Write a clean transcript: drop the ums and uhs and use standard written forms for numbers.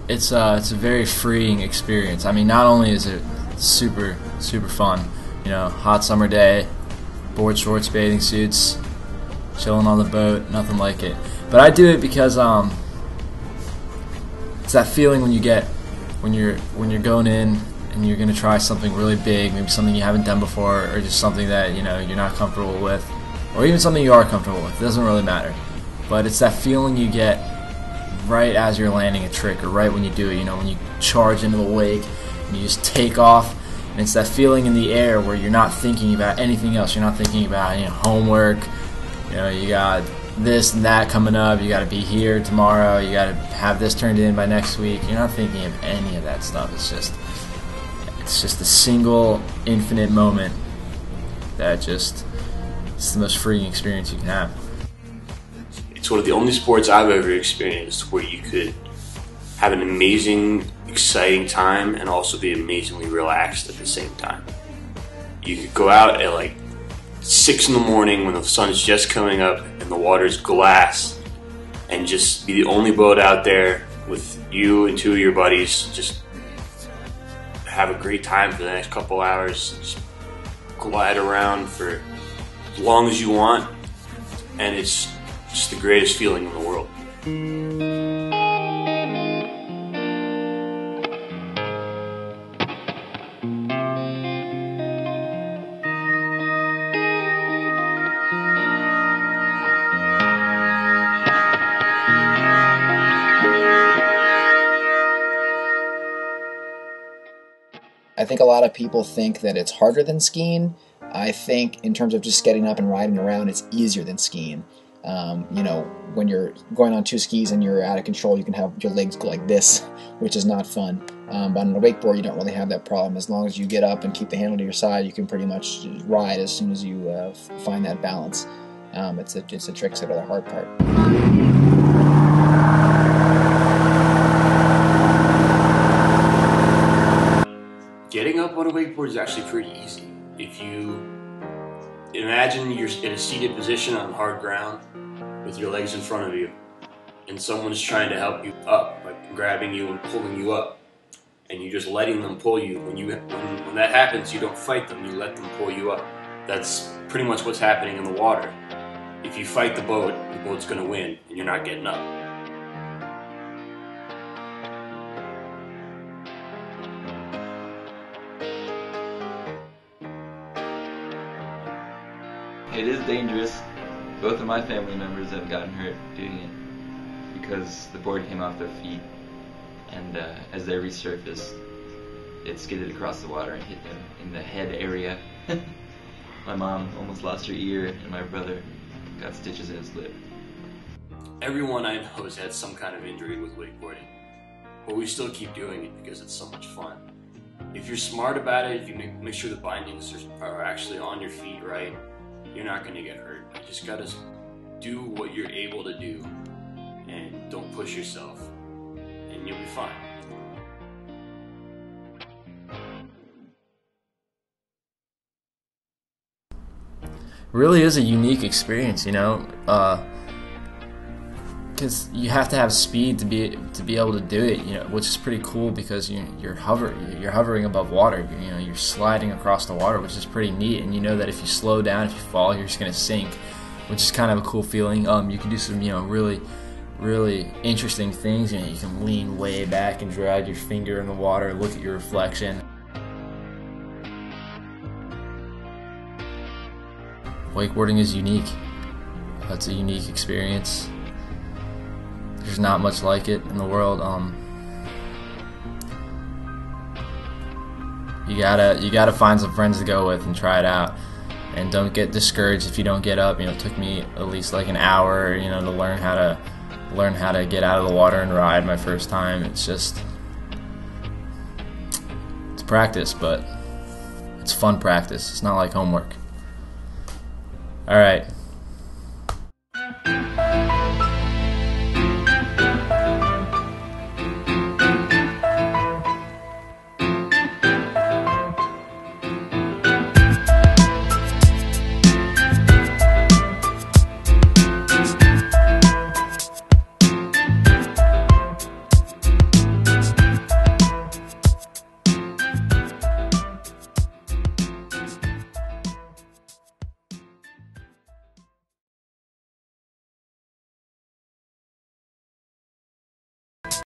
it's a very freeing experience. I mean, not only is it super fun, you know, hot summer day, board shorts, bathing suits, chilling on the boat, nothing like it. But I do it because it's that feeling when you get when you're going in and you're gonna try something really big, maybe something you haven't done before, or just something that, you know, you're not comfortable with, or even something you are comfortable with. It doesn't really matter. But it's that feeling you get right as you're landing a trick, or right when you do it. You know, when you charge into the wake and you just take off, and it's that feeling in the air where you're not thinking about anything else. You're not thinking about, you know, homework. You know, you got this and that coming up. You got to be here tomorrow. You got to have this turned in by next week. You're not thinking of any of that stuff. It's just a single infinite moment that it's the most freeing experience you can have. It's one of the only sports I've ever experienced where you could have an amazing, exciting time and also be amazingly relaxed at the same time. You could go out at like 6 in the morning when the sun is just coming up and the water's glass, and just be the only boat out there with you and 2 of your buddies. Just have a great time for the next couple hours. Just glide around for as long as you want, and it's just the greatest feeling in the world. I think a lot of people think that it's harder than skiing. I think in terms of just getting up and riding around, it's easier than skiing. You know, when you're going on 2 skis and you're out of control, you can have your legs go like this, which is not fun. But on a wakeboard, you don't really have that problem. As long as you get up and keep the handle to your side, you can pretty much ride as soon as you find that balance. It's the tricks that are the hard part. Getting up on a wakeboard is actually pretty easy. If you imagine you're in a seated position on hard ground with your legs in front of you, and someone's trying to help you up by grabbing you and pulling you up, and you're just letting them pull you. When that happens, you don't fight them, you let them pull you up. That's pretty much what's happening in the water. If you fight the boat's going to win, and you're not getting up. It is dangerous. Both of my family members have gotten hurt doing it because the board came off their feet, and as they resurfaced, it skidded across the water and hit them in the head area. My mom almost lost her ear, and my brother got stitches in his lip. Everyone I know has had some kind of injury with wakeboarding, but we still keep doing it because it's so much fun. If you're smart about it, if you make sure the bindings are actually on your feet right, you're not going to get hurt. You just got to do what you're able to do and don't push yourself, and you'll be fine. It really is a unique experience, you know, because you have to have speed to be able to do it, you know, which is pretty cool because you're hovering above water. You're sliding across the water, which is pretty neat. And you know that if you slow down, if you fall, you're just gonna sink, which is kind of a cool feeling. You can do some, you know, really interesting things. You know, you can lean way back and drag your finger in the water, look at your reflection. Wakeboarding is unique. That's a unique experience. There's not much like it in the world. You gotta find some friends to go with and try it out, and don't get discouraged if you don't get up. You know, it took me at least like an hour, you know, to learn how to get out of the water and ride my first time. It's practice, but it's fun practice. It's not like homework. All right,